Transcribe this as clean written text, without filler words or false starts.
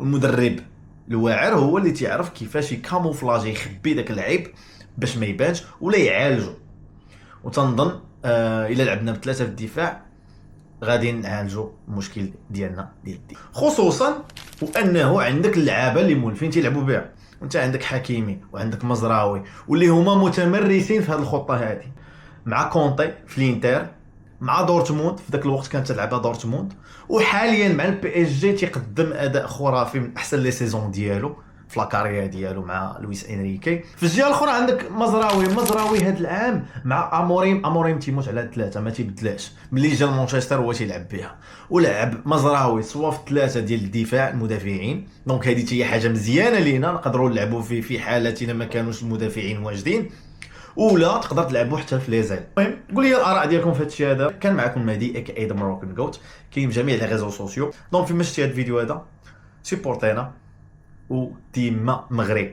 والمدرب الواعر هو اللي تيعرف كيفاش يكاموفلاجي يخبي داك العيب باش ما يبانش ولا يعالجو. وتنظن الا لعبنا بثلاثه في الدفاع غادي نعالجوا المشكل ديالنا ديال الدفاع، خصوصا وانه عندك اللعابه اللي مولفين تيلعبوا بها. وانت عندك حكيمي وعندك مزراوي واللي هما متمرسين في هذه الخطه هذه، مع كونتي في الانتر، مع دورتموند في ذاك الوقت كانت تلعبها دورتموند، وحاليا مع البي اس جي تيقدم اداء خرافي من احسن لي سيزون ديالو في لاكارير ديالو مع لويس انريكي. في الجهه الاخرى عندك مزراوي هذا العام مع اموريم تيموت على ثلاثه ما تيبدلاش ملي جا لمانشستر هو تيلعب بها، ولعب مزراوي سوا في ثلاثه ديال الدفاع المدافعين. دونك هذه هي حاجه مزيانه لينا نقدروا نلعبوا في حالتنا ما كانوش المدافعين واجدين، ولا تقدر تلعبوا حتى في ليزيل. المهم قول لي الاراء ديالكم في هذا الشيء هذا. كان معكم مهدي اي ذا مروكان جوت، كاين في جميع لي ريزو سوسيو. دونك فيما شفتي هذا الفيديو هذا سيبورتينا وديما مغرب.